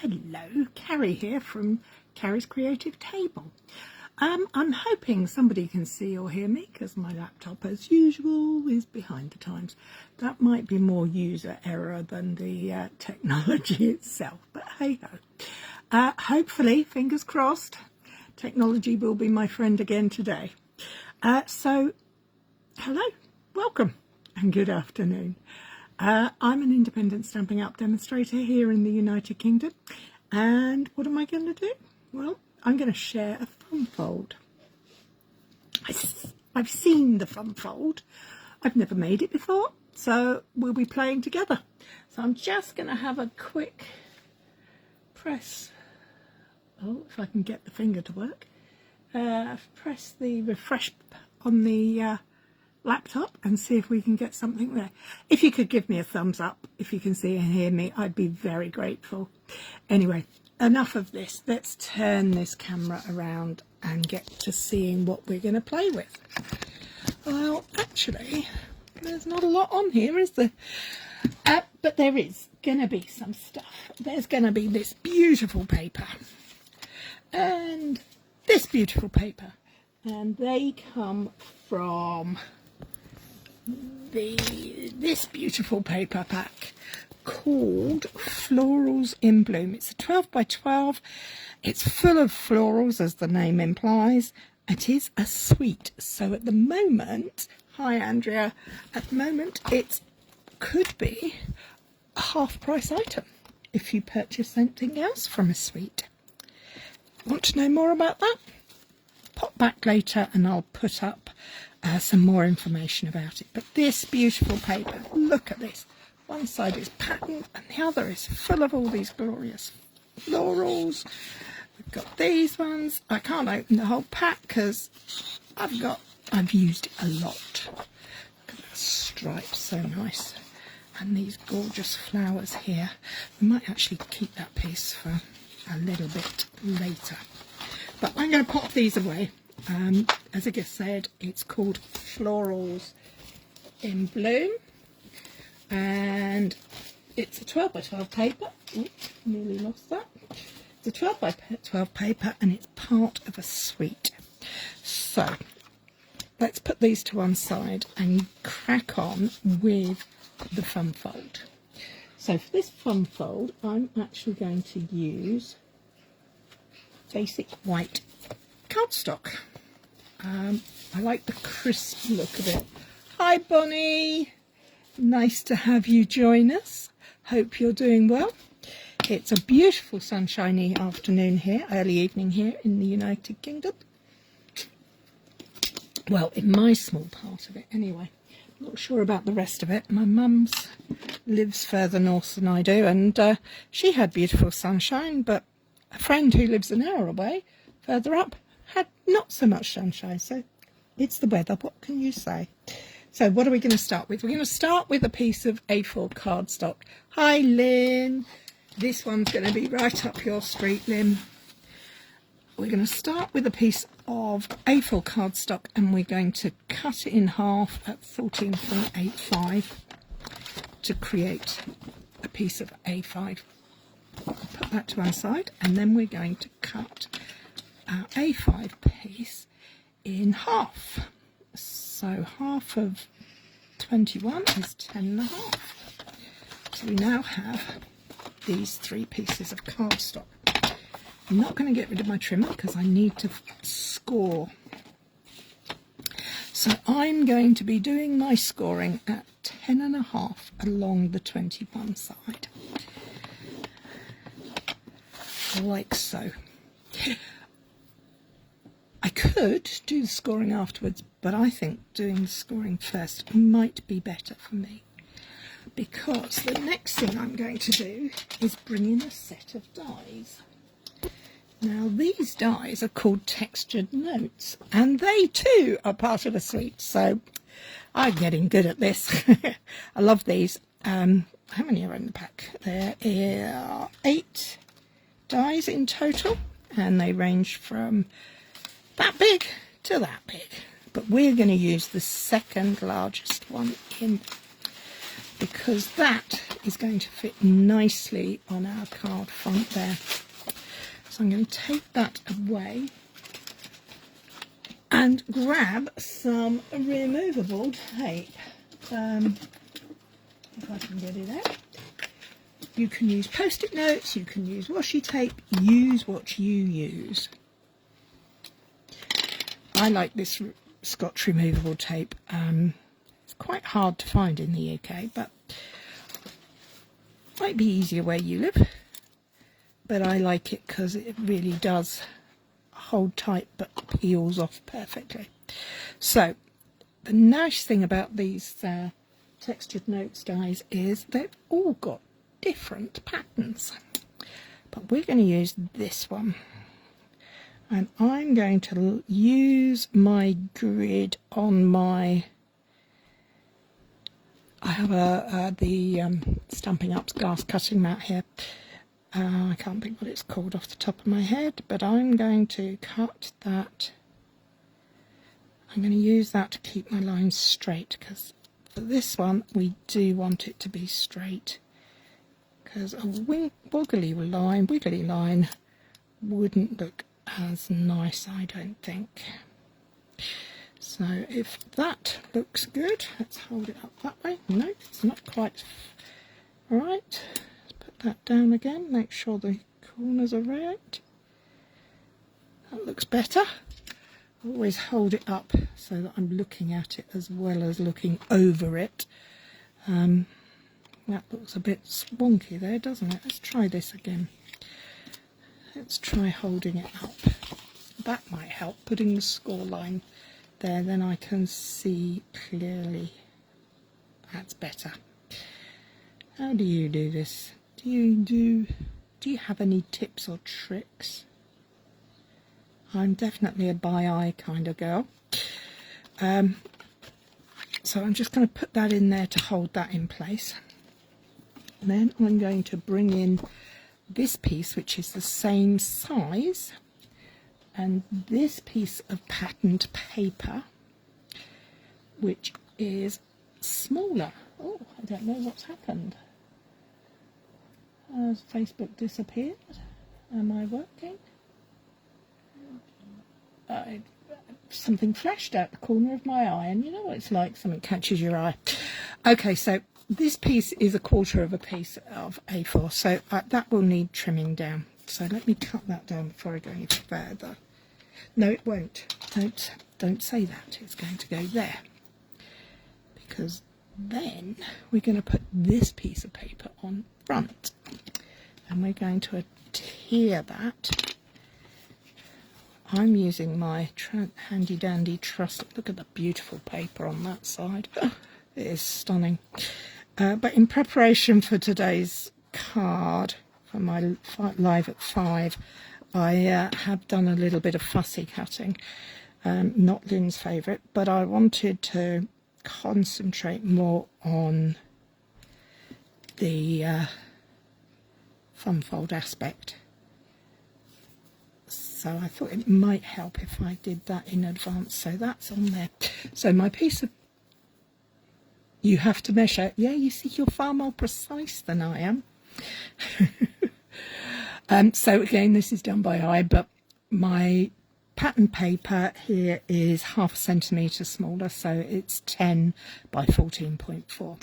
Hello, Cary here from Cary's Creative Table. I'm hoping somebody can see or hear me because my laptop, as usual, is behind the times. That might be more user error than the technology itself, but hey ho. Hopefully, fingers crossed, technology will be my friend again today. So, hello, welcome, and good afternoon. I'm an independent Stampin' Up demonstrator here in the United Kingdom, and what am I going to do? Well, I'm going to share a thumb fold. I've seen the thumb fold. I've never made it before, so we'll be playing together. So I'm just going to have a quick press. Oh, if I can get the finger to work. Press the refresh on the laptop and see if we can get something there. If you could give me a thumbs up, if you can see and hear me, I'd be very grateful. Anyway, enough of this. Let's turn this camera around and get to seeing what we're going to play with. Well, actually, there's not a lot on here, is there? But there is going to be some stuff. There's going to be this beautiful paper and this beautiful paper, and they come from this beautiful paper pack called Florals in Bloom. It's a 12 by 12. It's full of florals, as the name implies. It is a suite. So at the moment, hi Andrea, at the moment it could be a half price item if you purchase something else from a suite. Want to know more about that? Pop back later and I'll put up some more information about it. But this beautiful paper, look at this. One side is patterned and the other is full of all these glorious florals. We've got these ones. I can't open the whole pack because I've used it a lot. Look at that stripe, so nice. And these gorgeous flowers here. We might actually keep that piece for a little bit later. But I'm going to pop these away. As I just said, it's called Florals in Bloom, and it's a 12 by 12 paper. Oops, nearly lost that. It's a 12 by 12 paper and it's part of a suite. So let's put these to one side and crack on with the thumb fold. So for this thumb fold, I'm actually going to use basic white cardstock. I like the crisp look of it. Hi Bonnie, nice to have you join us. Hope you're doing well. It's a beautiful sunshiny afternoon here, early evening here in the United Kingdom. Well, in my small part of it anyway. Not sure about the rest of it. My mum's lives further north than I do, and she had beautiful sunshine, but a friend who lives an hour away, further up, had not so much sunshine. So it's the weather, what can you say? So what are we going to start with? We're going to start with a piece of A4 cardstock. Hi Lynn, this one's going to be right up your street, Lynn. We're going to start with a piece of A4 cardstock and we're going to cut it in half at 14.85 to create a piece of A5. Put that to one side, and then we're going to cut our A5 piece in half. So half of 21 is 10.5. So we now have these three pieces of cardstock. I'm not going to get rid of my trimmer because I need to score. So I'm going to be doing my scoring at 10.5 along the 21 side. Like so. I could do the scoring afterwards, but I think doing the scoring first might be better for me, because the next thing I'm going to do is bring in a set of dies. Now these dies are called textured notes, and they too are part of a suite, so I'm getting good at this. I love these. How many are in the pack? There are 8 dies in total, and they range from that big to that big, but we're going to use the second largest one in. because that is going to fit nicely on our card front there. So I'm going to take that away and grab some removable tape. If I can get it out. You can use post-it notes, you can use washi tape, use what you use. I like this Scotch removable tape. It's quite hard to find in the UK, but might be easier where you live. But I like it because it really does hold tight but peels off perfectly. So the nice thing about these textured notes dies is they've all got different patterns, but we're going to use this one, and I'm going to use my grid on my, I have the Stampin' Up glass cutting mat here. I can't think what it's called off the top of my head, but I'm going to cut that. I'm going to use that to keep my lines straight, because for this one we do want it to be straight, because a wiggly line wouldn't look as nice, I don't think. So if that looks good, let's hold it up that way. No, it's not quite right. Let's put that down again, make sure the corners are right. That looks better. Always hold it up so that I'm looking at it as well as looking over it. That looks a bit wonky there, doesn't it? Let's try this again. Let's try holding it up. That might help, putting the score line there, then I can see clearly. That's better. How do you do this? Do you have any tips or tricks? I'm definitely a by eye kind of girl. So I'm just going to put that in there to hold that in place. Then I'm going to bring in this piece, which is the same size, and this piece of patterned paper, which is smaller. Oh, I don't know what's happened. Has Facebook disappeared? Am I working? Something flashed out the corner of my eye, and you know what it's like, something catches your eye. Okay, so this piece is 1/4 of a piece of A4, so that will need trimming down. So let me cut that down before I go any further. No, it won't. Don't say that. It's going to go there, because then we're going to put this piece of paper on front, and we're going to adhere that. I'm using my handy dandy truss. Look at the beautiful paper on that side. It is stunning. But in preparation for today's card, for my live at 5, I have done a little bit of fussy cutting. Not Lynn's favourite, but I wanted to concentrate more on the thumb fold aspect. So I thought it might help if I did that in advance. So that's on there. So my piece of... You have to measure. Yeah, you see, you're far more precise than I am. So again, this is done by eye, but my pattern paper here is 1/2 centimetre smaller, so it's 10 by 14.4.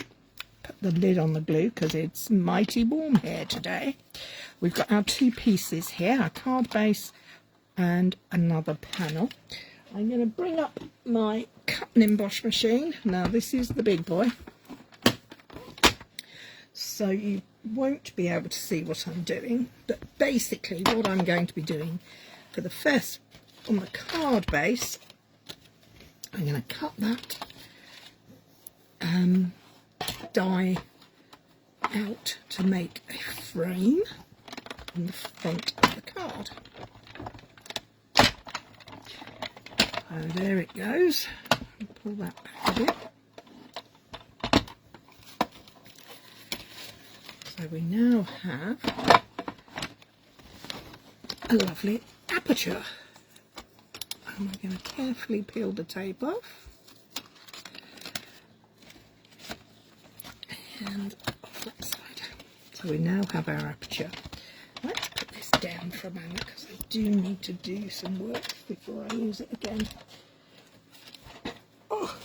Put the lid on the glue because it's mighty warm here today. We've got our 2 pieces here, our card base and another panel. I'm going to bring up my cut and emboss machine. Now this is the big boy, so you won't be able to see what I'm doing, but basically what I'm going to be doing for the first, on the card base, I'm going to cut that die out to make a frame on the front of the card. So there it goes. Pull that back a bit. So we now have a lovely aperture. And we're going to carefully peel the tape off. and off that side. So we now have our aperture. Let's put this down for a moment because I do need to do some work before I use it again. Oh.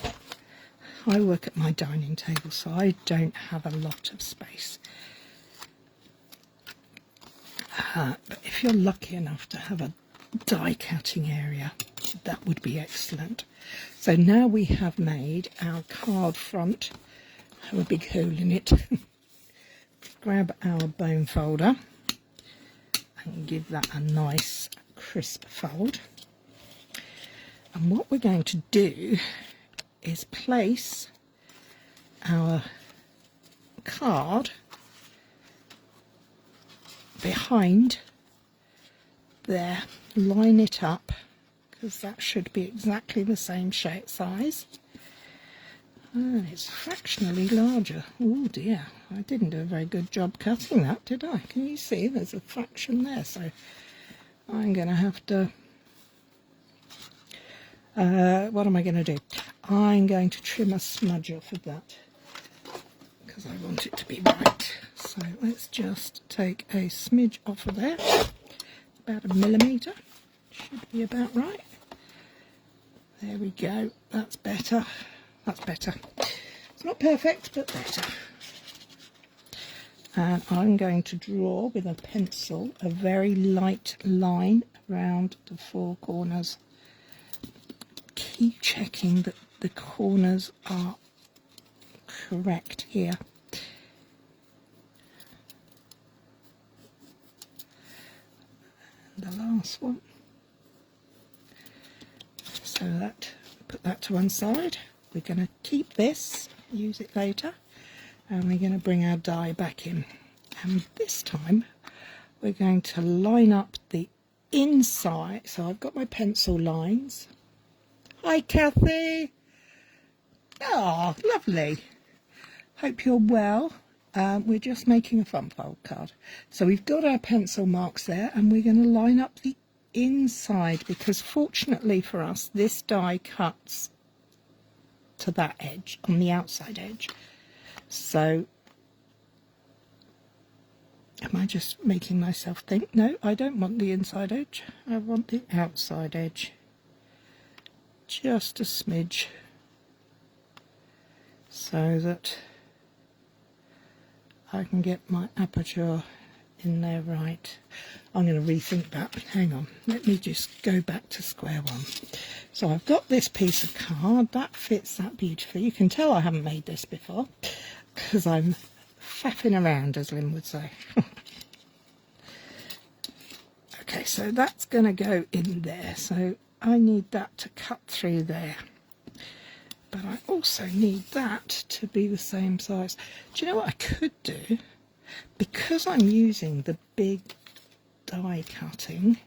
I work at my dining table, so I don't have a lot of space. But if you're lucky enough to have a die cutting area, that would be excellent. So now we have made our card front, have a big hole in it. Grab our bone folder and give that a nice crisp fold. And what we're going to do is place our card behind there, line it up, because that should be exactly the same shape size. And it's fractionally larger. Oh dear, I didn't do a very good job cutting that, did I? Can you see there's a fraction there? So I'm going to have to, what am I going to do? I'm going to trim a smudge off of that because I want it to be right. So let's just take a smidge off of there, about 1 millimetre, should be about right. There we go, that's better, that's better. It's not perfect, but better. And I'm going to draw with a pencil a very light line around the 4 corners. Keep checking that the corners are correct here. And the last one. So that, put that to one side. We're going to keep this, use it later, and we're going to bring our die back in. And this time we're going to line up the inside. So I've got my pencil lines. Hi Kathy. Oh, lovely. Hope you're well. We're just making a fun fold card. So we've got our pencil marks there and we're going to line up the inside because fortunately for us this die cuts to that edge, on the outside edge. So am I just making myself think? No, I don't want the inside edge. I want the outside edge. Just a smidge, so that I can get my aperture in there right. I'm going to rethink that. Hang on, let me just go back to square one. So I've got this piece of card that fits that beautifully. You can tell I haven't made this before because I'm faffing around, as Lynn would say. Okay, so that's going to go in there. So I need that to cut through there, but I also need that to be the same size. Do you know what I could do? Because I'm using the big die cutting,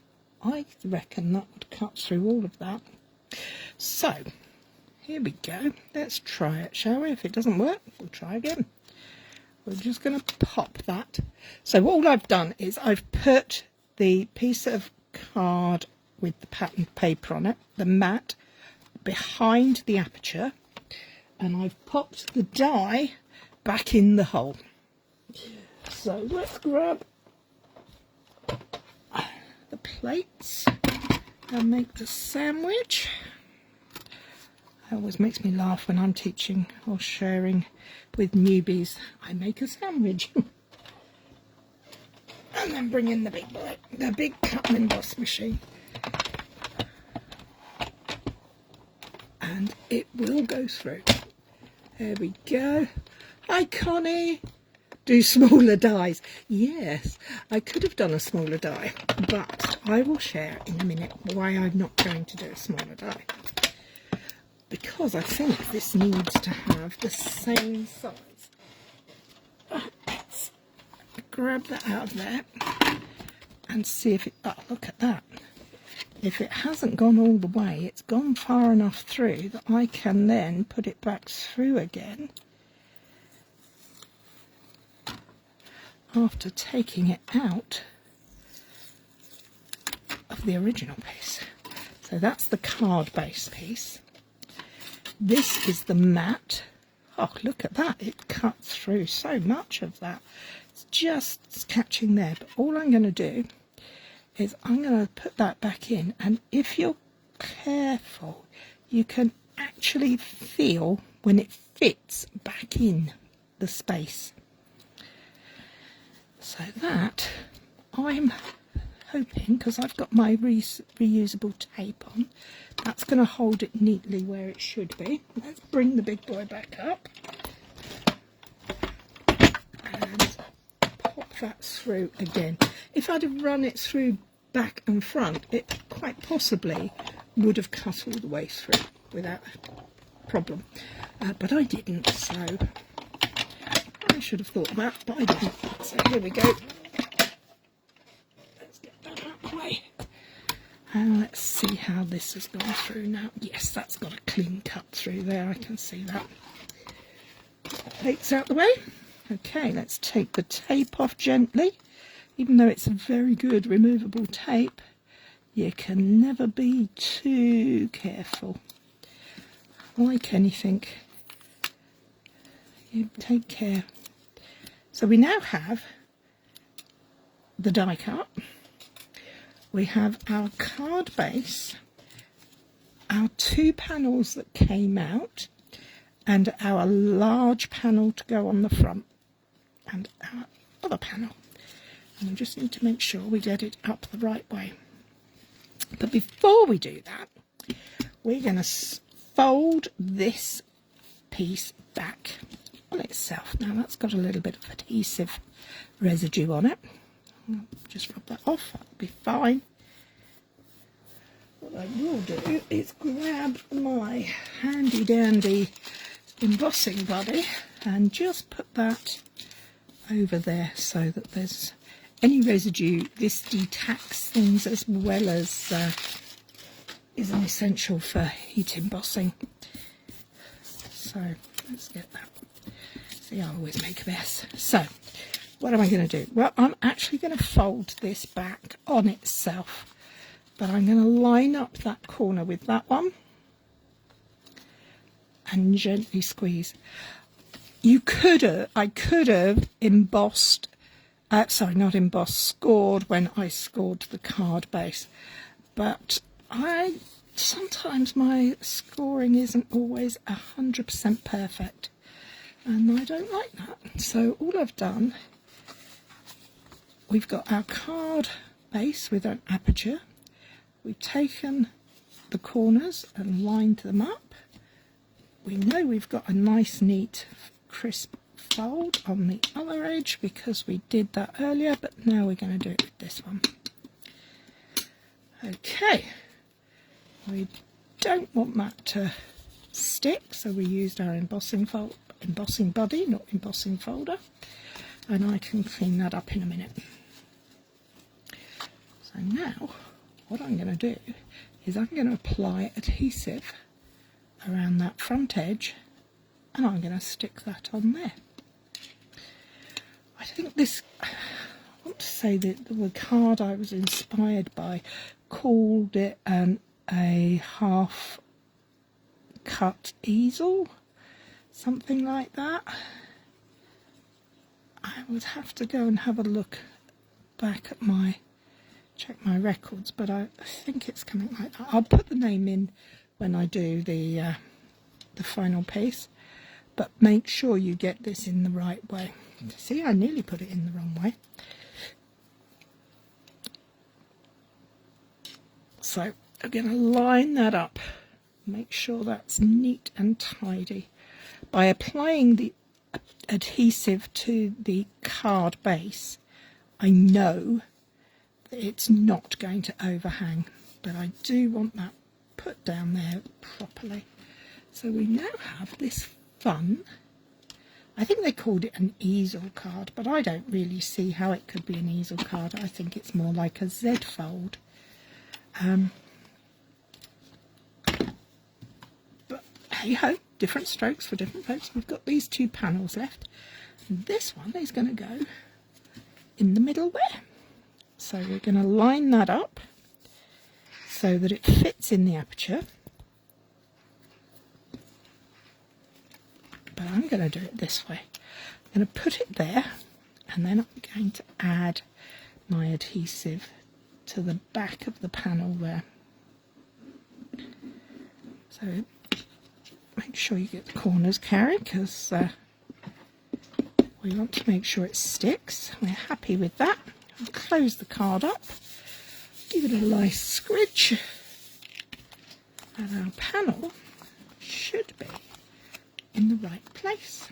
I reckon that would cut through all of that. So here we go, let's try it, shall we? If it doesn't work, we'll try again. We're just going to pop that. So all I've done is I've put the piece of card with the patterned paper on it, the mat, behind the aperture, and I've popped the die back in the hole. So let's grab the plates and make the sandwich. It always makes me laugh when I'm teaching or sharing with newbies. I make a sandwich. And then bring in the big cut and emboss machine. And it will go through. There we go. Hi Connie. Do smaller dies. Yes, I could have done a smaller die, but I will share in a minute why I'm not going to do a smaller die. Because I think this needs to have the same size. Let's grab that out of there and see if it, oh look at that. If it hasn't gone all the way, it's gone far enough through that I can then put it back through again after taking it out of the original piece. So that's the card base piece. This is the mat Oh, look at that. It cut through so much of that. It's just catching there. But all I'm going to do is I'm going to put that back in. And if you're careful, you can actually feel when it fits back in the space. So that, I'm hoping, because I've got my reusable tape on, that's going to hold it neatly where it should be. Let's bring the big boy back up and pop that through again. If I'd have run it through back and front, it quite possibly would have cut all the way through without problem, but I didn't, so I should have thought of that, but I didn't. So here we go. Let's get that out of the way. And let's see how this has gone through now. Yes, that's got a clean cut through there, I can see that. Tape's out the way. Okay, let's take the tape off gently. Even though it's a very good removable tape, you can never be too careful. Like anything, you take care. So we now have the die cut. We have our card base, our 2 panels that came out, and our large panel to go on the front, and our other panel. And we just need to make sure we get it up the right way. But before we do that, we're going to fold this piece back on itself. Now that's got a little bit of adhesive residue on it. Just rub that off, that'll be fine. What I will do is grab my handy dandy embossing buddy and just put that over there so that there's any residue. This detacks things as well as is an essential for heat embossing. So let's get that. See, I always make a mess. So what am I going to do? Well, I'm actually going to fold this back on itself, but I'm going to line up that corner with that one and gently squeeze. I could have embossed, sorry, not embossed, scored when I scored the card base, but sometimes my scoring isn't always 100% perfect, and I don't like that. So all I've done, we've got our card base with an aperture. We've taken the corners and lined them up. We know we've got a nice, neat, crisp fold on the other edge because we did that earlier, but now we're going to do it with this one. Okay, we don't want that to stick, so we used our embossing buddy, not embossing folder, and I can clean that up in a minute. So now what I'm going to do is I'm going to apply adhesive around that front edge, and I'm going to stick that on there. I think this, I want to say that the card I was inspired by called it a half cut easel, something like that. I would have to go and have a look back at check my records, but I think it's coming like that. I'll put the name in when I do the final piece, but make sure you get this in the right way. See, I nearly put it in the wrong way. So I'm going to line that up, make sure that's neat and tidy. By applying the adhesive to the card base, I know that it's not going to overhang, but I do want that put down there properly. So we now have this fun, I think they called it an easel card, but I don't really see how it could be an easel card. I think it's more like a Z fold. But hey ho, different strokes for different folks. We've got these 2 panels left, and this one is going to go in the middle there. So we're going to line that up so that it fits in the aperture. but I'm going to do it this way. I'm going to put it there, and then I'm going to add my adhesive to the back of the panel there. So make sure you get the corners, Cary, because we want to make sure it sticks. We're happy with that. I'll close the card up, give it a nice squidge, and our panel should be in the right place.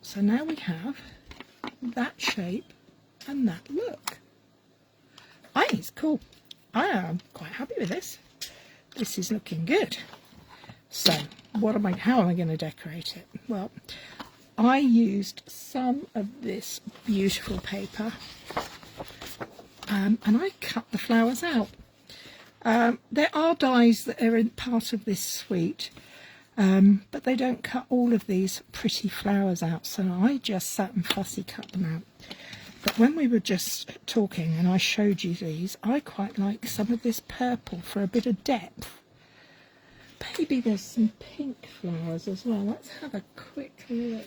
So now we have that shape and that look. I think it's cool. I am quite happy with this. This is looking good. So how am I going to decorate it? Well, I used some of this beautiful paper and I cut the flowers out. There are dies that are in part of this suite, but they don't cut all of these pretty flowers out, so I just sat and fussy cut them out. But when we were just talking and I showed you these, I quite like some of this purple for a bit of depth. Maybe there's some pink flowers as well. Let's have a quick look.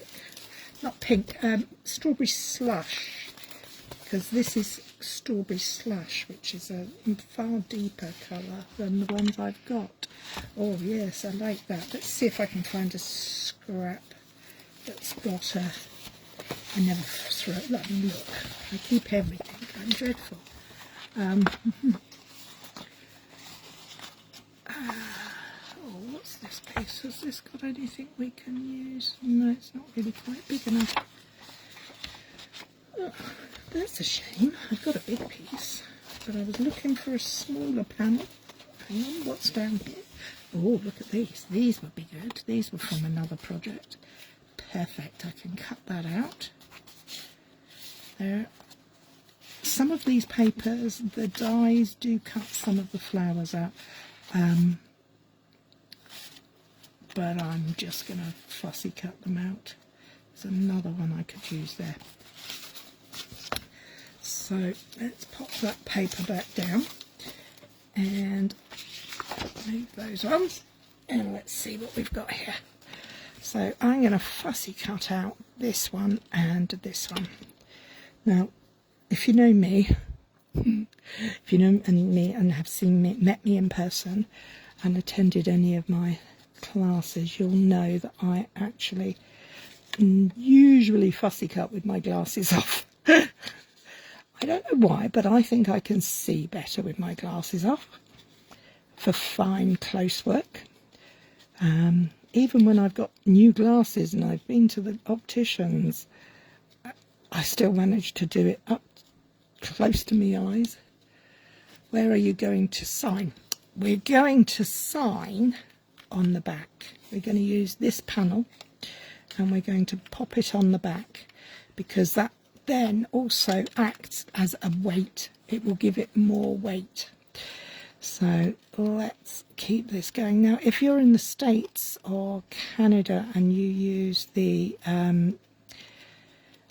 Not pink, strawberry slush, because this is strawberry slush, which is a far deeper colour than the ones I've got. Oh yes, I like that. Let's see if I can find a scrap that's got a... I never throw it. Let me look. I keep everything. I'm dreadful. What's this piece? Has this got anything we can use? No, it's not really quite big enough. Oh, that's a shame. I've got a big piece, but I was looking for a smaller panel. Hang on, what's down here? Oh, look at these. These would be good. These were from another project. Perfect. I can cut that out. There. Some of these papers, the dies do cut some of the flowers out. But I'm just going to fussy cut them out. There's another one I could use there. So let's pop that paper back down and move those ones, and let's see what we've got here. So I'm going to fussy cut out this one and this one. Now, if you know me, if you know me and have met me in person and attended any of my classes, you'll know that I actually usually fussy cut with my glasses off. I don't know why, but I think I can see better with my glasses off for fine close work. Even when I've got new glasses and I've been to the opticians, I still manage to do it up close to my eyes. Where are you going to sign? We're going to sign on the back. We're going to use this panel and we're going to pop it on the back, because that then also acts as a weight. It will give it more weight. So let's keep this going. Now, if you're in the States or Canada and you use the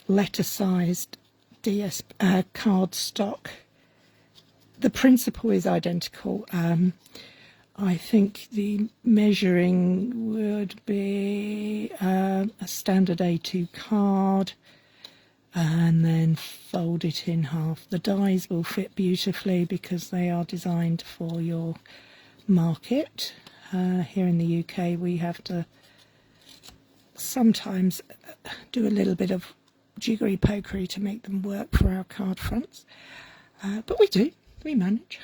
letter-sized card stock, the principle is identical. I think the measuring would be a standard A2 card, and then fold it in half. The dies will fit beautifully because they are designed for your market. Here in the UK we have to sometimes do a little bit of jiggery pokery to make them work for our card fronts, but we manage.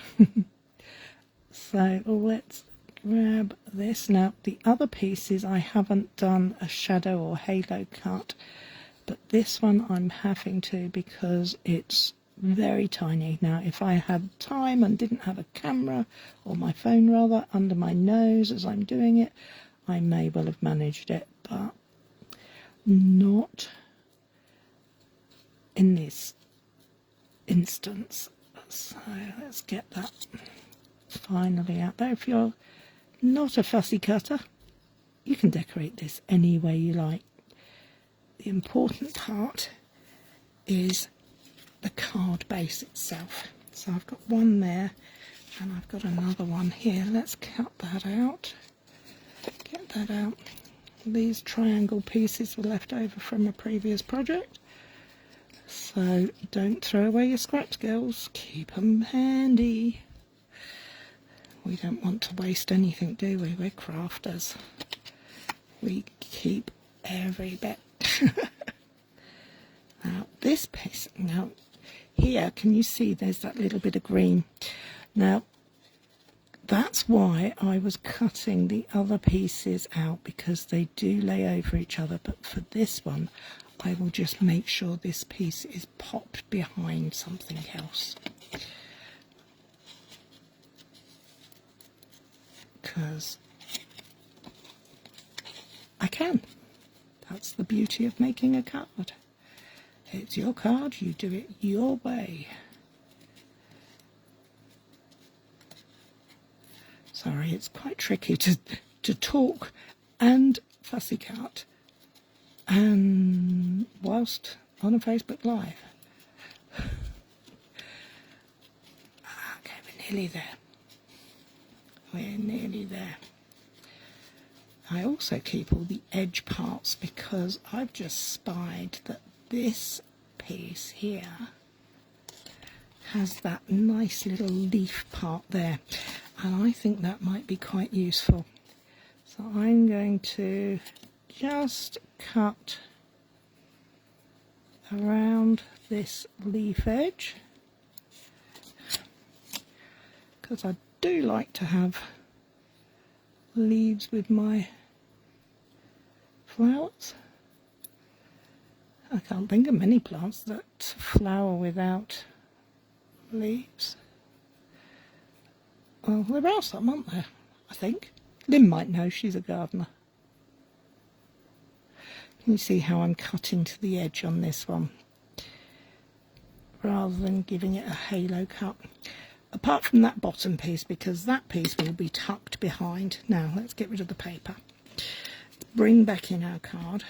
So let's grab this. Now the other pieces I haven't done a shadow or halo cut, but this one I'm having to because it's very tiny. Now if I had time and didn't have a camera, or my phone rather, under my nose as I'm doing it, I may well have managed it, but not in this instance. So let's get that finally out there. If you're not a fussy cutter, you can decorate this any way you like. The important part is the card base itself. So I've got one there and I've got another one here. Let's cut that out. Get that out. These triangle pieces were left over from a previous project. So don't throw away your scraps, girls. Keep them handy. We don't want to waste anything, do we? We're crafters. We keep every bit. Now this piece, now here, can you see there's that little bit of green? Now that's why I was cutting the other pieces out, because they do lay over each other. But for this one, I will just make sure this piece is popped behind something else. Because I can. That's the beauty of making a card. It's your card, you do it your way. Sorry, it's quite tricky to talk and fussy cut and whilst on a Facebook Live. Okay, we're nearly there. We're nearly there. I also keep all the edge parts because I've just spied that this piece here has that nice little leaf part there, and I think that might be quite useful. So I'm going to just cut around this leaf edge, because I do like to have leaves with my flowers. I can't think of many plants that flower without leaves. Well, there are some, aren't there? I think. Lynn might know, she's a gardener. Can you see how I'm cutting to the edge on this one, rather than giving it a halo cut? Apart from that bottom piece, because that piece will be tucked behind. Now, let's get rid of the paper. Bring back in our card.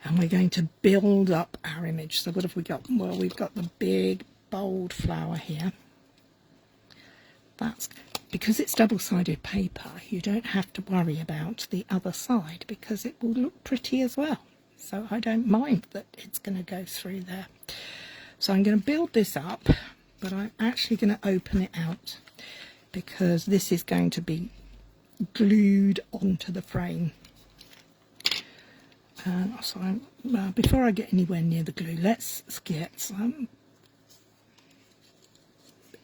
And we're going to build up our image. So what have we got? Well, we've got the big, bold flower here. That's because it's double-sided paper, you don't have to worry about the other side because it will look pretty as well. So I don't mind that it's going to go through there. So I'm going to build this up, but I'm actually going to open it out because this is going to be glued onto the frame. So before I get anywhere near the glue, let's get some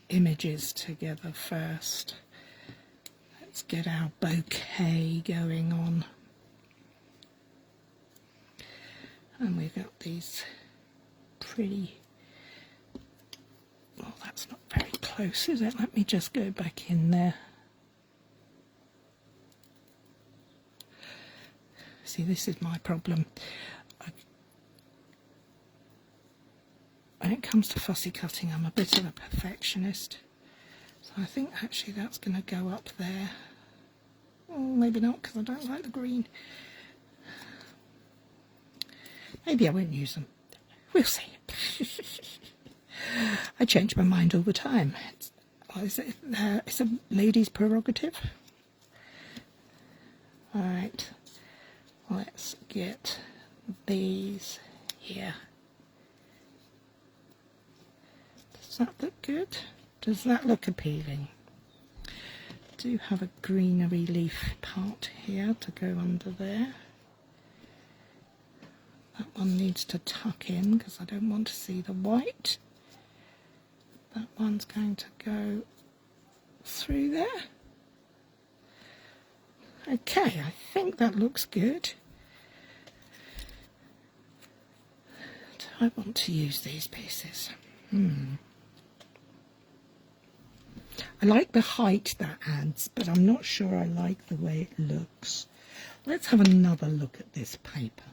images together first. Let's get our bouquet going on. And we've got these pretty... Well, that's not very close, is it? Let me just go back in there. See, this is my problem. When it comes to fussy cutting, I'm a bit of a perfectionist. So I think actually that's going to go up there. Oh, maybe not, because I don't like the green. Maybe I won't use them. We'll see. I change my mind all the time. It's a lady's prerogative. Alright, let's get these here. Does that look good? Does that look appealing? I do have a greenery leaf part here to go under there. That one needs to tuck in because I don't want to see the white. That one's going to go through there. Okay, I think that looks good. Do I want to use these pieces? I like the height that adds, but I'm not sure I like the way it looks. Let's have another look at this paper.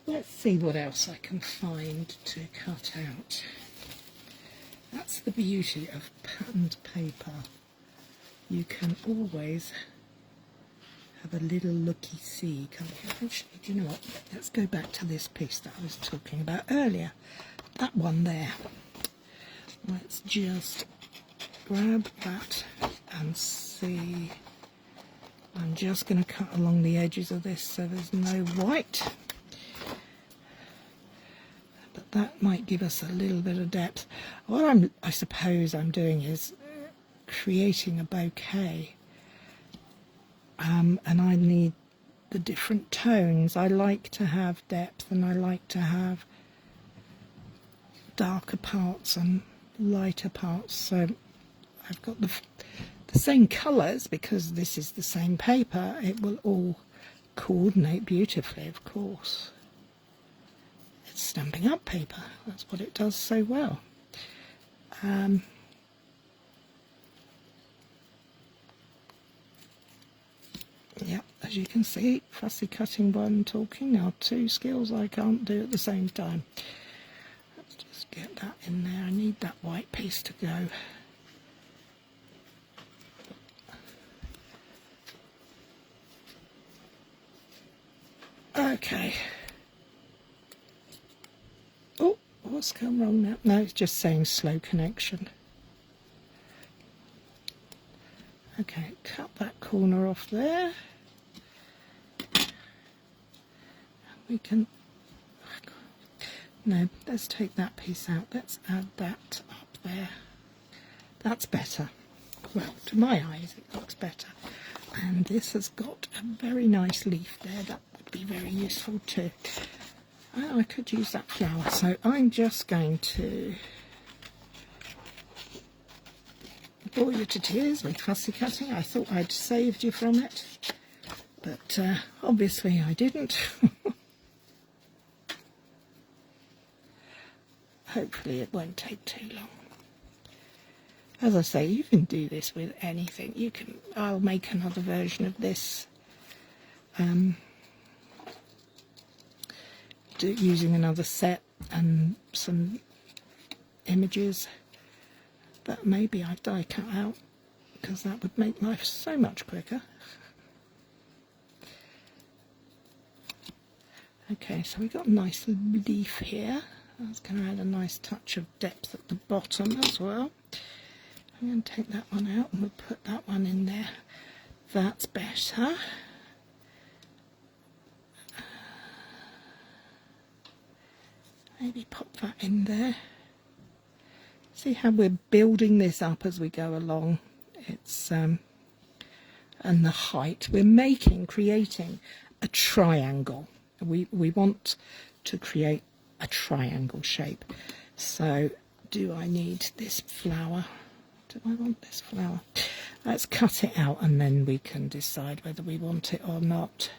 Let's see what else I can find to cut out. That's the beauty of patterned paper. You can always have a little looky-see, can't you? Actually, do you know what? Let's go back to this piece that I was talking about earlier. That one there. Let's just grab that and see I'm just going to cut along the edges of this so there's no white. But that might give us a little bit of depth. What I suppose I'm doing is creating a bouquet. And I need the different tones. I like to have depth and I like to have darker parts and lighter parts. So I've got the same colours because this is the same paper. It will all coordinate beautifully, of course. It's Stampin' Up paper. That's what it does so well. Yep, as you can see, fussy cutting while I'm talking. Now, two skills I can't do at the same time. Let's just get that in there. I need that white piece to go. Okay. Oh, what's gone wrong now? No, it's just saying slow connection. Okay, cut that corner off there. We can... No, let's take that piece out. Let's add that up there. That's better. Well, to my eyes, it looks better. And this has got a very nice leaf there. That would be very useful too. Oh, I could use that flower. So I'm just going to bore you to tears with fussy cutting. I thought I'd saved you from it, but obviously I didn't. Hopefully it won't take too long. As I say, you can do this with anything. You can. I'll make another version of this using another set and some images that maybe I've die cut out because that would make life so much quicker. Okay, so we've got a nice leaf here. That's going to add a nice touch of depth at the bottom as well. I'm going to take that one out and we'll put that one in there. That's better. Maybe pop that in there. See how we're building this up as we go along. It's and the height we're creating a triangle. We want to create a triangle shape. So do I need this flower? Do I want this flower? Let's cut it out and then we can decide whether we want it or not.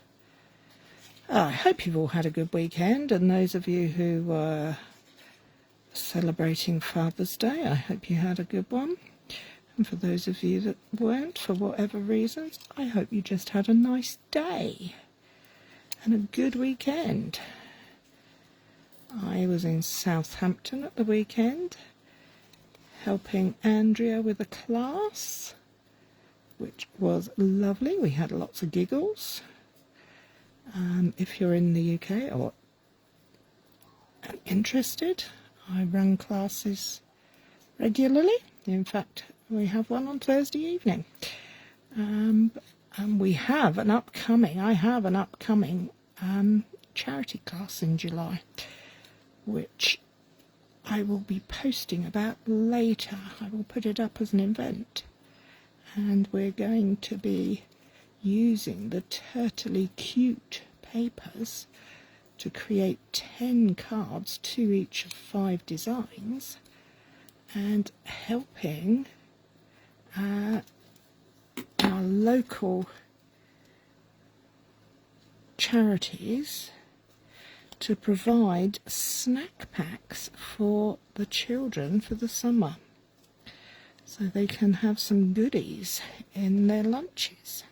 I hope you've all had a good weekend, and those of you who were celebrating Father's Day, I hope you had a good one. And for those of you that weren't, for whatever reasons, I hope you just had a nice day and a good weekend. I was in Southampton at the weekend, helping Andrea with a class, which was lovely. We had lots of giggles. If you're in the UK or interested, I run classes regularly. In fact, we have one on Thursday evening. And we have an upcoming, I have an upcoming charity class in July, which I will be posting about later. I will put it up as an event. And we're going to be using the Turtley Cute papers to create 10 cards, 2 each of 5 designs, and helping our local charities to provide snack packs for the children for the summer, so they can have some goodies in their lunches.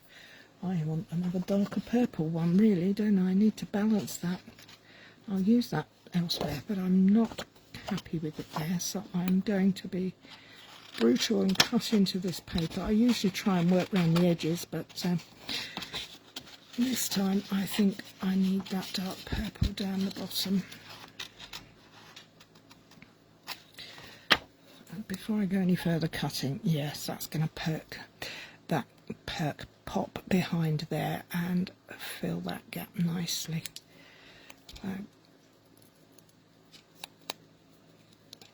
I want another darker purple one, really, don't I? I need to balance that. I'll use that elsewhere, but I'm not happy with it there, so I'm going to be brutal and cut into this paper. I usually try and work around the edges, but this time I think I need that dark purple down the bottom. Before I go any further cutting, yes, that's going to perk pop behind there and fill that gap nicely. So,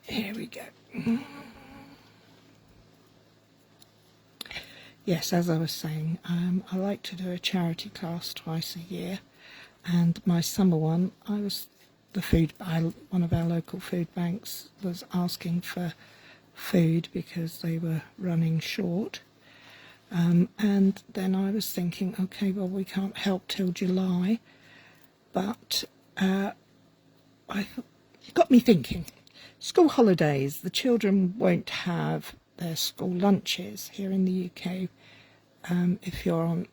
here we go. Yes, as I was saying, I like to do a charity class twice a year, and my summer one, one of our local food banks was asking for food because they were running short, and then I was thinking, okay, well, we can't help till July, but it got me thinking. School holidays, the children won't have their school lunches here in the UK. If you're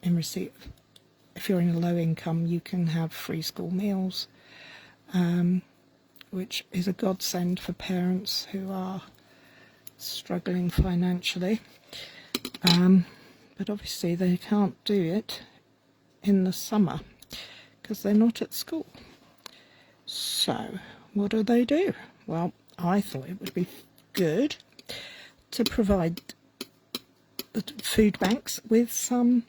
if you're in a low income, you can have free school meals, which is a godsend for parents who are struggling financially. But obviously they can't do it in the summer because they're not at school. So what do? Well, I thought it would be good to provide the food banks with some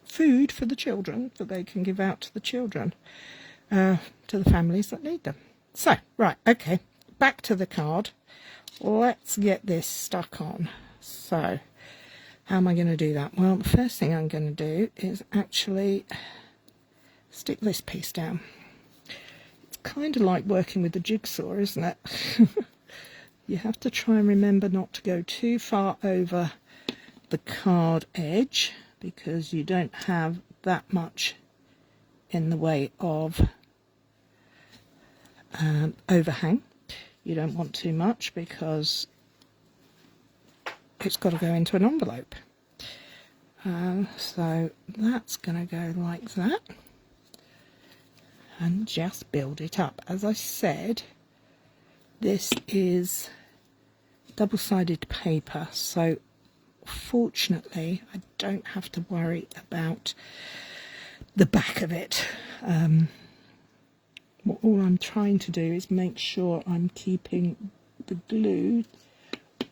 food for the children that they can give out to the children, to the families that need them. So, right, okay, back to the card. Let's get this stuck on. So, how am I going to do that? Well, the first thing I'm going to do is actually stick this piece down. It's kind of like working with the jigsaw, isn't it? You have to try and remember not to go too far over the card edge because you don't have that much in the way of overhang. You don't want too much because it's got to go into an envelope. So that's going to go like that and just build it up. As I said, this is double-sided paper, so fortunately I don't have to worry about the back of it. All I'm trying to do is make sure I'm keeping the glue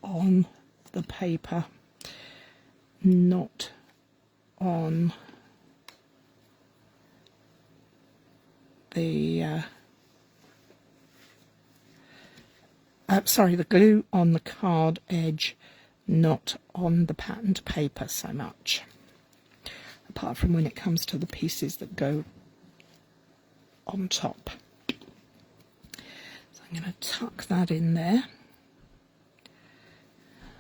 on the paper, not on the the glue on the card edge, not on the patterned paper so much, apart from when it comes to the pieces that go on top. So I'm going to tuck that in there,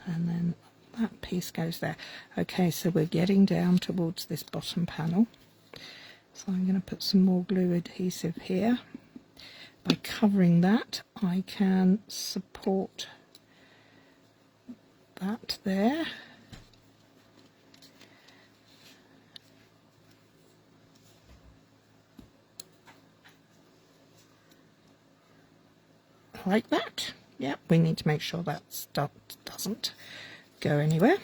and then that piece goes there. Okay, so we're getting down towards this bottom panel, so I'm going to put some more glue adhesive here. By covering that, I can support that there. Like that. Yeah, we need to make sure that stuff doesn't go anywhere.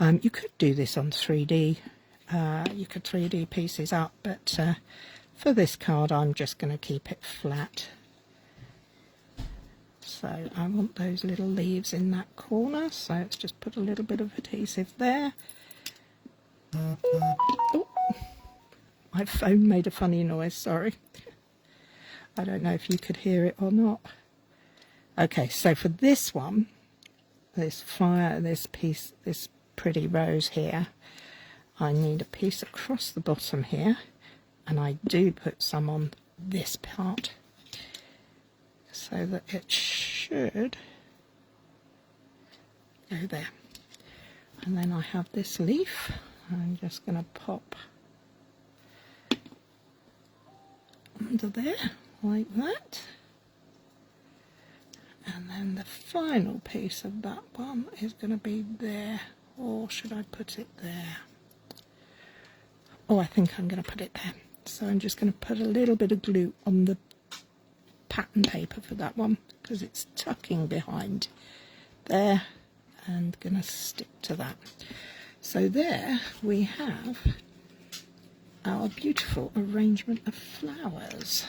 You could do this on 3D. You could 3D pieces up, but for this card I'm just going to keep it flat. So I want those little leaves in that corner, so let's just put a little bit of adhesive there. Oh, my phone made a funny noise, sorry. I don't know if you could hear it or not. Okay, so for this one, this piece, this pretty rose here, I need a piece across the bottom here, and I do put some on this part so that it should go there. And then I have this leaf. I'm just going to pop under there like that. And then the final piece of that one is going to be there, or should I put it there? Oh, I think I'm going to put it there. So I'm just going to put a little bit of glue on the pattern paper for that one because it's tucking behind there, and going to stick to that. So there we have our beautiful arrangement of flowers.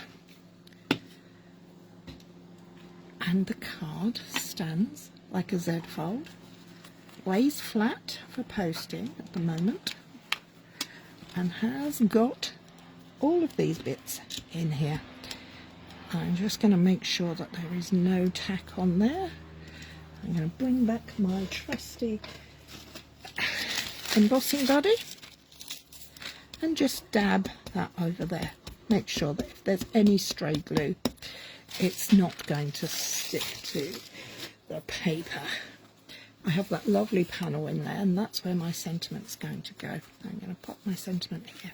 And the card stands like a Z fold, lays flat for posting at the moment, and has got all of these bits in here. I'm just going to make sure that there is no tack on there. I'm going to bring back my trusty embossing buddy and just dab that over there. Make sure that if there's any stray glue, it's not going to stick to the paper. I have that lovely panel in there, and that's where my sentiment's going to go. I'm going to pop my sentiment here.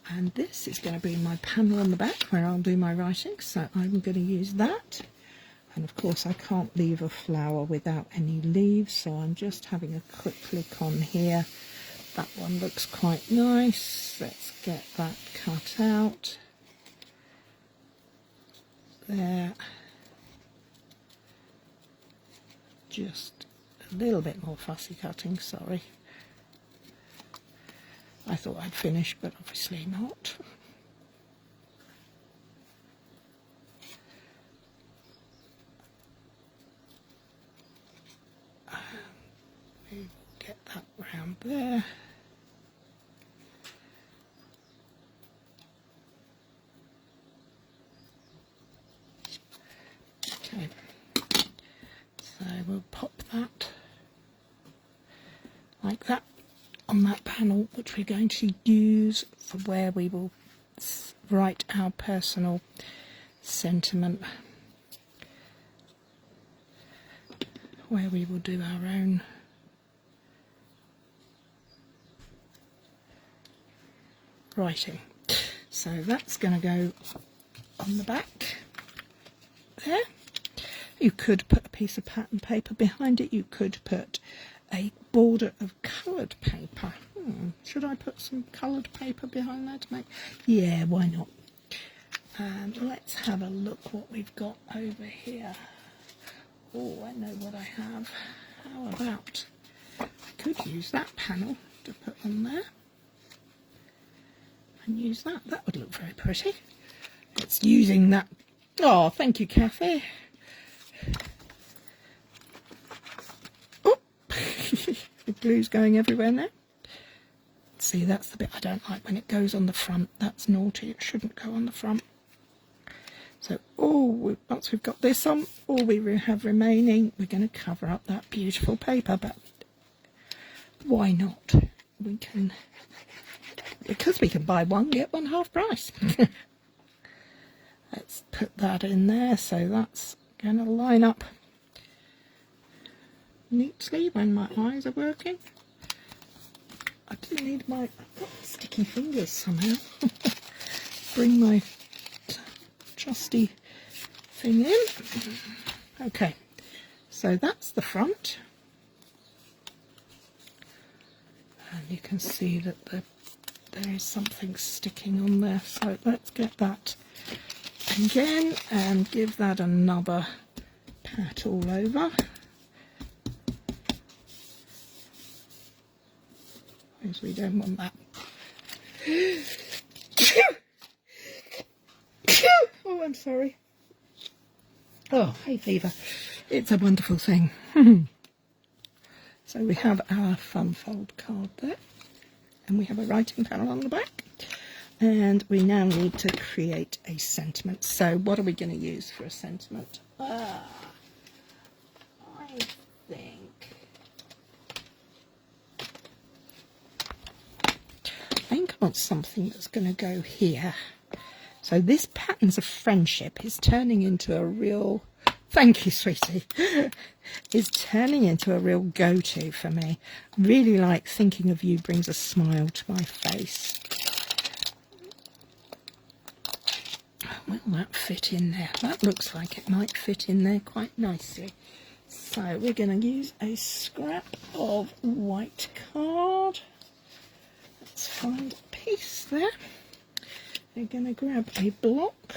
And this is going to be my panel on the back where I'll do my writing, so I'm going to use that. And of course I can't leave a flower without any leaves, so I'm just having a quick click on here. That one looks quite nice. Let's get that cut out. There. Just a little bit more fussy cutting, sorry. I thought I'd finish, but obviously not. We will get that round there. Okay, so we'll pop that like that on that panel, which we're going to use for where we will write our personal sentiment, where we will do our own writing. So that's going to go on the back there. You could put a piece of pattern paper behind it. You could put a border of coloured paper. Should I put some coloured paper behind that to make? Yeah, why not? And let's have a look what we've got over here. Oh, I know what I have. How about I could use that panel to put on there and use that. That would look very pretty. It's using that. Oh, thank you, Kathy. Oh, the glue's going everywhere now. See, that's the bit I don't like when it goes on the front. That's naughty. It shouldn't go on the front. So once we've got this on, all we have remaining, we're going to cover up that beautiful paper. But why not? We can, because we can buy one, get one half price. Let's put that in there, so that's going to line up neatly when my eyes are working. I do need my, I've got sticky fingers somehow. Bring my trusty thing in. Okay, so that's the front. And you can see that there is something sticking on there. So let's get that again and give that another pat all over. Because we don't want that. Oh, I'm sorry. Oh, hay fever. It's a wonderful thing. So we have our fun fold card there. And we have a writing panel on the back. And we now need to create a sentiment. So what are we going to use for a sentiment? I think I want something that's going to go here. So this Patterns of Friendship is turning into a real, thank you sweetie, is turning into a real go-to for me. Really like thinking of you brings a smile to my face. Will that fit in there? That looks like it might fit in there quite nicely. So we're going to use a scrap of white card. Let's find a piece there. We're going to grab a block.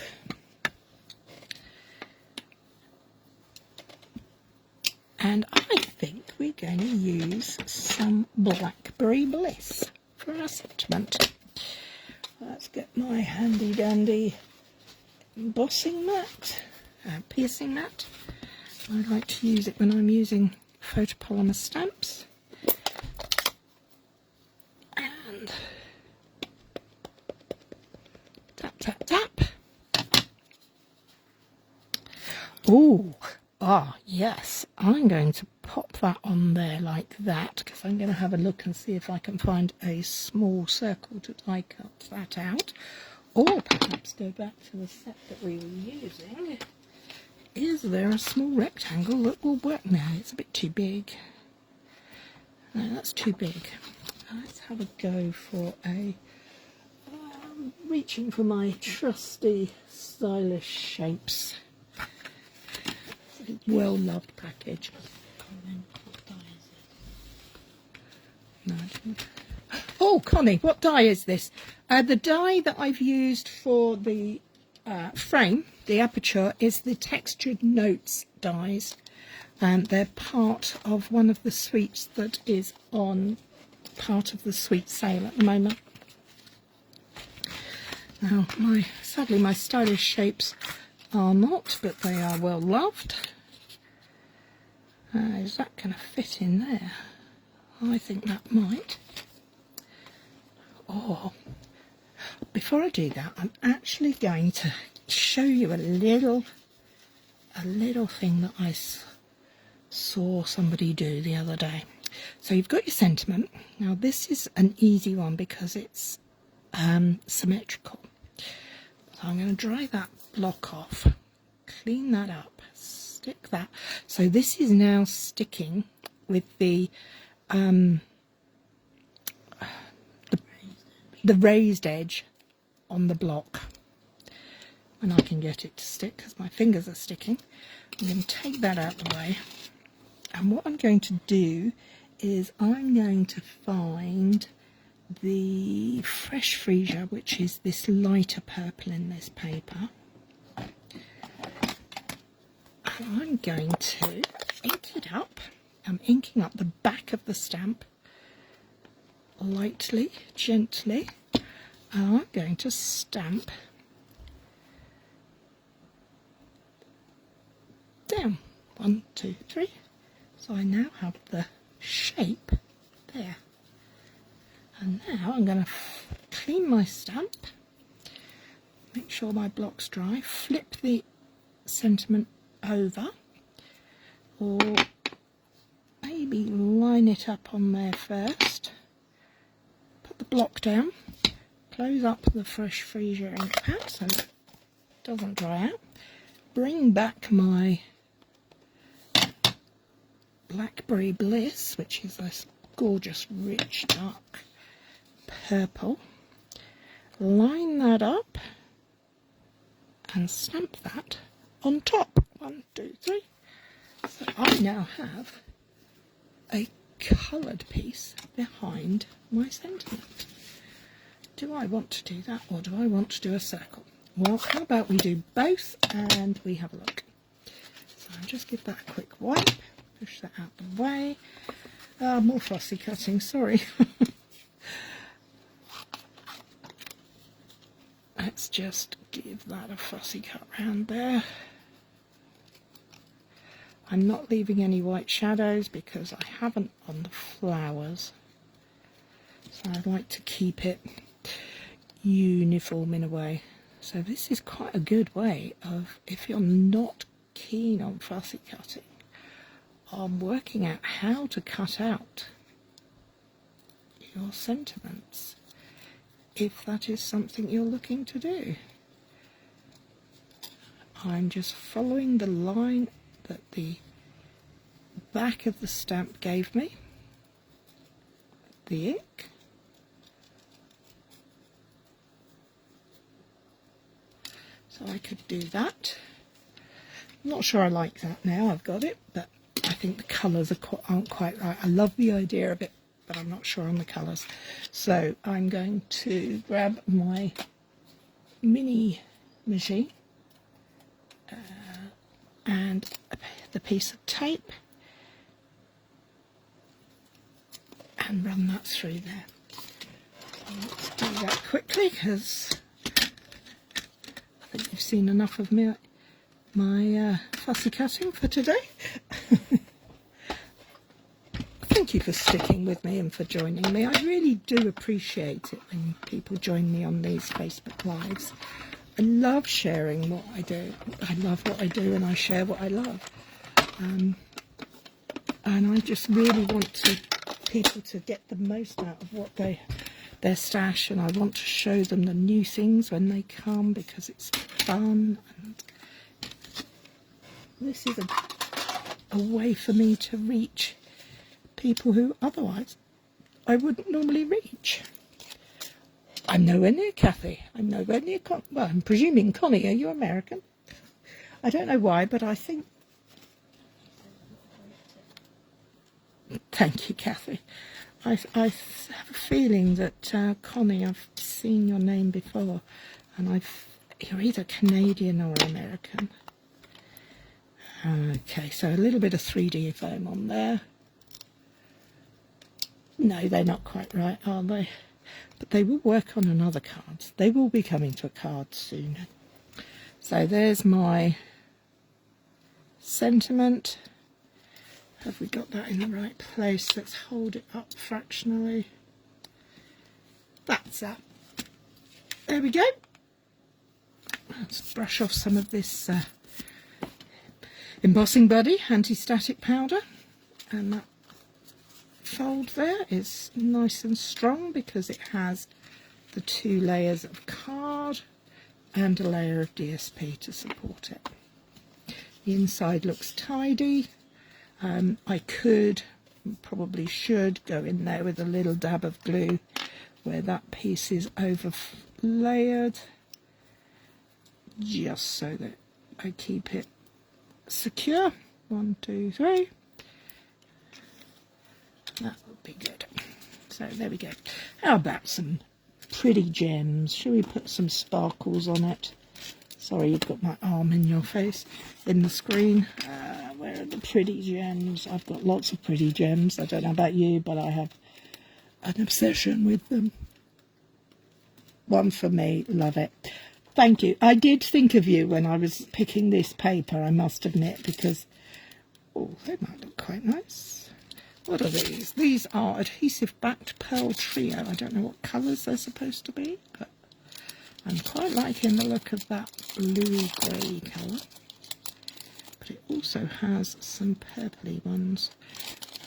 And I think we're going to use some Blackberry Bliss for our sentiment. Let's get my handy dandy embossing mat piercing mat. I like to use it when I'm using photopolymer stamps. And tap, tap, tap. Oh, yes, I'm going to pop that on there like that, because I'm going to have a look and see if I can find a small circle to die cut that out, or perhaps go back to the set that we were using. Is there a small rectangle that will work now? It's a bit too big. No, that's too big. Let's have a go for a reaching for my trusty stylish shapes. Well loved package. No, I didn't. Oh, Connie, what die is this? The die that I've used for the frame, the aperture, is the Textured Notes dies. They're part of one of the suites that is on part of the suite sale at the moment. Now, sadly my stylish shapes are not, but they are well loved. Is that going to fit in there? I think that might. Oh, before I do that, I'm actually going to show you a little thing that I saw somebody do the other day. So you've got your sentiment. Now this is an easy one because it's symmetrical. So I'm going to dry that block off, clean that up, stick that. So this is now sticking with the raised edge on the block. When I can get it to stick, because my fingers are sticking, I'm going to take that out of the way. And what I'm going to do is I'm going to find the Fresh Freesia, which is this lighter purple in this paper. And I'm going to ink it up. I'm inking up the back of the stamp lightly, gently, and I'm going to stamp down. 1, 2, 3. So I now have the shape there. And now I'm going to clean my stamp, make sure my block's dry, flip the sentiment over, or maybe line it up on there first, put the block down, close up the Fresh Freesia ink pad so it doesn't dry out, bring back my Blackberry Bliss, which is this gorgeous rich dark purple, line that up and stamp that on top. 1, 2, 3. So I now have a coloured piece behind my sentiment. Do I want to do that, or do I want to do a circle? Well, how about we do both and we have a look. So I'll just give that a quick wipe, push that out the way. More fussy cutting, sorry. Let's just give that a fussy cut round there. I'm not leaving any white shadows because I haven't on the flowers. So I'd like to keep it uniform in a way. So this is quite a good way of, if you're not keen on fussy cutting, on working out how to cut out your sentiments, if that is something you're looking to do. I'm just following the line that the back of the stamp gave me, the ink. So I could do that. I'm not sure I like that now, I've got it, but I think the colours aren't quite right. I love the idea of it, but I'm not sure on the colours. So I'm going to grab my mini machine and the piece of tape and run that through there. So let's do that quickly because I think you've seen enough of me my fussy cutting for today. Thank you for sticking with me and for joining me. I really do appreciate it when people join me on these Facebook Lives. I love sharing what I do. I love what I do and I share what I love. And I just really want people to get the most out of what their stash, and I want to show them the new things when they come because it's fun. And this is a way for me to reach people who otherwise I wouldn't normally reach. I'm nowhere near Kathy. I'm nowhere near well, I'm presuming Connie. Are you American? I don't know why, but I think... Thank you, Kathy. I have a feeling that, Connie, I've seen your name before, and you're either Canadian or American. Okay, so a little bit of 3D foam on there. No, they're not quite right, are they? But they will work on another card. They will be coming to a card soon. So there's my sentiment. Have we got that in the right place? Let's hold it up fractionally. That's that. There we go. Let's brush off some of this embossing buddy, anti-static powder. And that fold there is nice and strong because it has the 2 layers of card and a layer of DSP to support it. The inside looks tidy. I could, probably should, go in there with a little dab of glue where that piece is over layered, just so that I keep it secure. 1, 2, 3. That would be good. So there we go. How about some pretty gems? Shall we put some sparkles on it? Sorry, you've got my arm in your face, in the screen. Where are the pretty gems? I've got lots of pretty gems. I don't know about you, but I have an obsession with them. One for me, love it. Thank you. I did think of you when I was picking this paper, I must admit, because, oh, they might look quite nice. What are these? These are adhesive backed pearl trio. I don't know what colours they're supposed to be, but I'm quite liking the look of that blue grey colour. But it also has some purpley ones.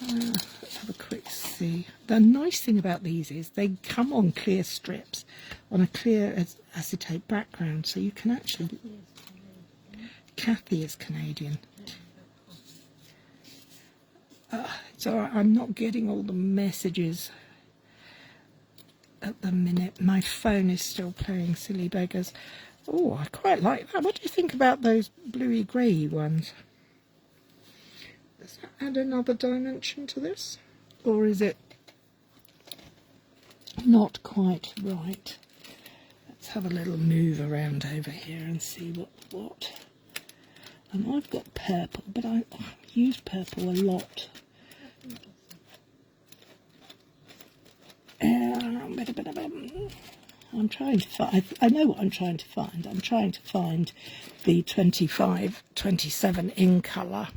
Let's have a quick see. The nice thing about these is they come on clear strips on a clear acetate background, so you can actually... Kathy is Canadian. It's alright, I'm not getting all the messages at the minute. My phone is still playing silly beggars. Oh, I quite like that. What do you think about those bluey grey ones? Does that add another dimension to this? Or is it not quite right? Let's have a little move around over here and see what. And I've got purple, but I use purple a lot. I'm trying to find, I know what I'm trying to find. I'm trying to find the 25-27 in colour.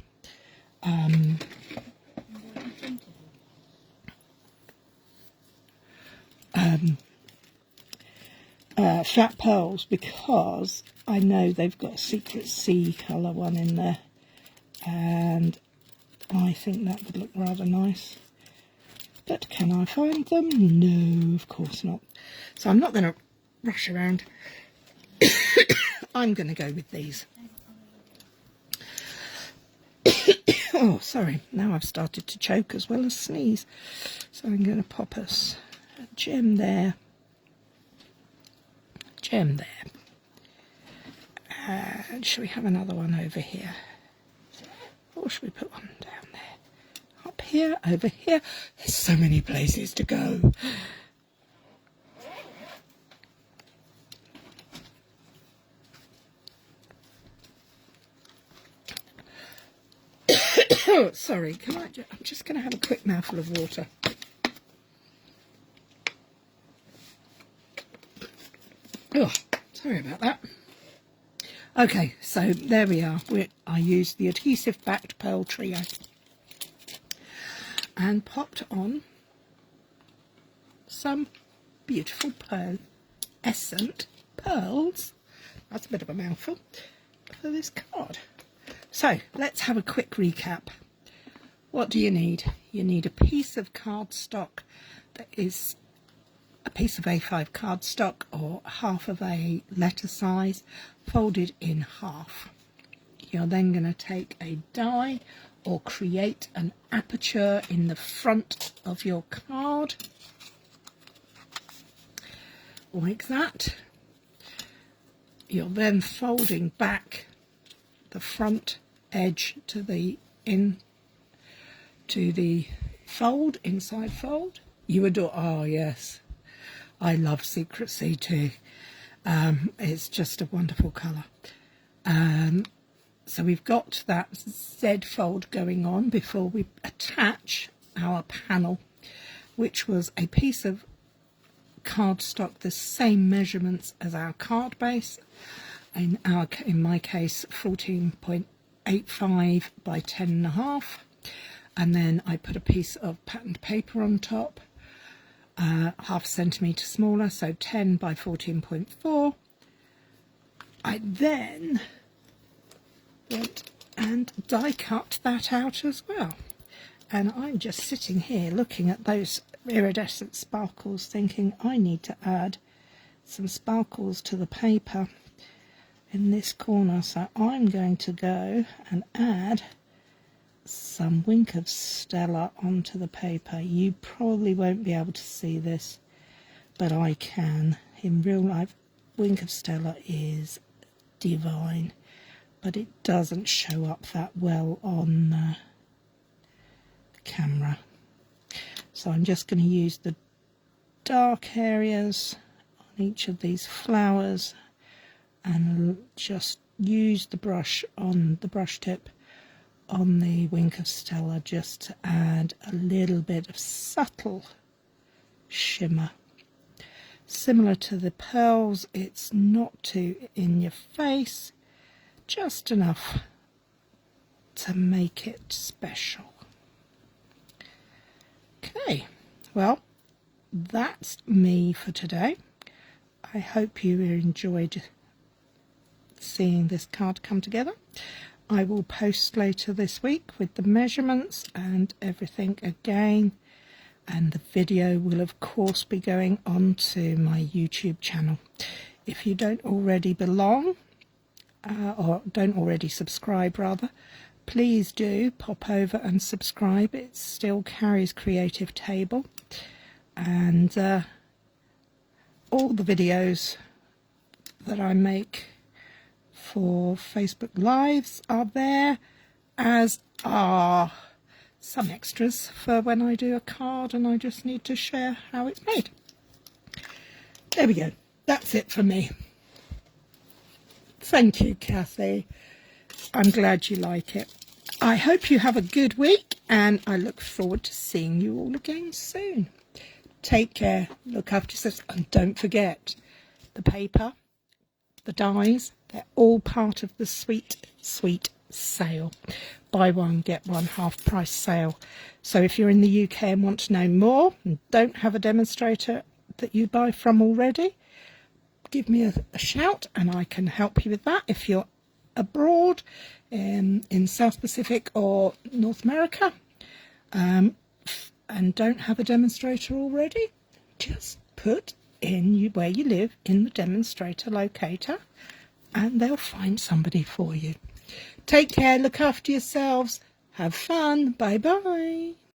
Flat pearls, because I know they've got a secret sea colour one in there, and I think that would look rather nice. But can I find them? No, of course not. So I'm not going to rush around. I'm going to go with these. Oh, sorry. Now I've started to choke as well as sneeze. So I'm going to pop us a gem there. Gem there. And shall we have another one over here? Or should we put one down there? Up here, over here. There's so many places to go. Sorry, I'm just going to have a quick mouthful of water. Oh, sorry about that. Okay, so there we are. I used the adhesive backed pearl trio and popped on some beautiful pearlescent pearls. That's a bit of a mouthful for this card. So let's have a quick recap. What do you need? You need a piece of cardstock that is a piece of A5 cardstock or half of a letter size folded in half. You're then going to take a die or create an aperture in the front of your card like that. You're then folding back the front edge to the fold, inside fold. You adore, oh yes, I love Secret Sea too. It's just a wonderful colour. So we've got that Z fold going on before we attach our panel, which was a piece of cardstock the same measurements as our card base. In my case, 14.85 by 10.5. And then I put a piece of patterned paper on top, half a centimetre smaller, so 10 by 14.4. I then went and die cut that out as well. And I'm just sitting here looking at those iridescent sparkles thinking I need to add some sparkles to the paper in this corner. So I'm going to go and add some Wink of Stella onto the paper. You probably won't be able to see this, but I can. In real life, Wink of Stella is divine, but it doesn't show up that well on the camera. So I'm just going to use the dark areas on each of these flowers and just use the brush on the brush tip on the Wink of Stella just to add a little bit of subtle shimmer. Similar to the pearls, it's not too in your face, just enough to make it special. Okay, well, that's me for today. I hope you enjoyed seeing this card come together. I will post later this week with the measurements and everything again, and the video will of course be going on to my YouTube channel. If you don't already belong, or don't already subscribe rather, please do pop over and subscribe. It's still Cary's Creative Table, and all the videos that I make for Facebook Lives are there, as are some extras for when I do a card and I just need to share how it's made. There we go. That's it for me. Thank you, Kathy. I'm glad you like it. I hope you have a good week, and I look forward to seeing you all again soon. Take care, look after yourselves, and don't forget the paper, the dies, they're all part of the sweet, sweet sale. Buy one, get one, half price sale. So if you're in the UK and want to know more and don't have a demonstrator that you buy from already, give me a shout and I can help you with that. If you're abroad in South Pacific or North America and don't have a demonstrator already, just put in where you live in the demonstrator locator and they'll find somebody for you. Take care, look after yourselves, have fun, bye bye.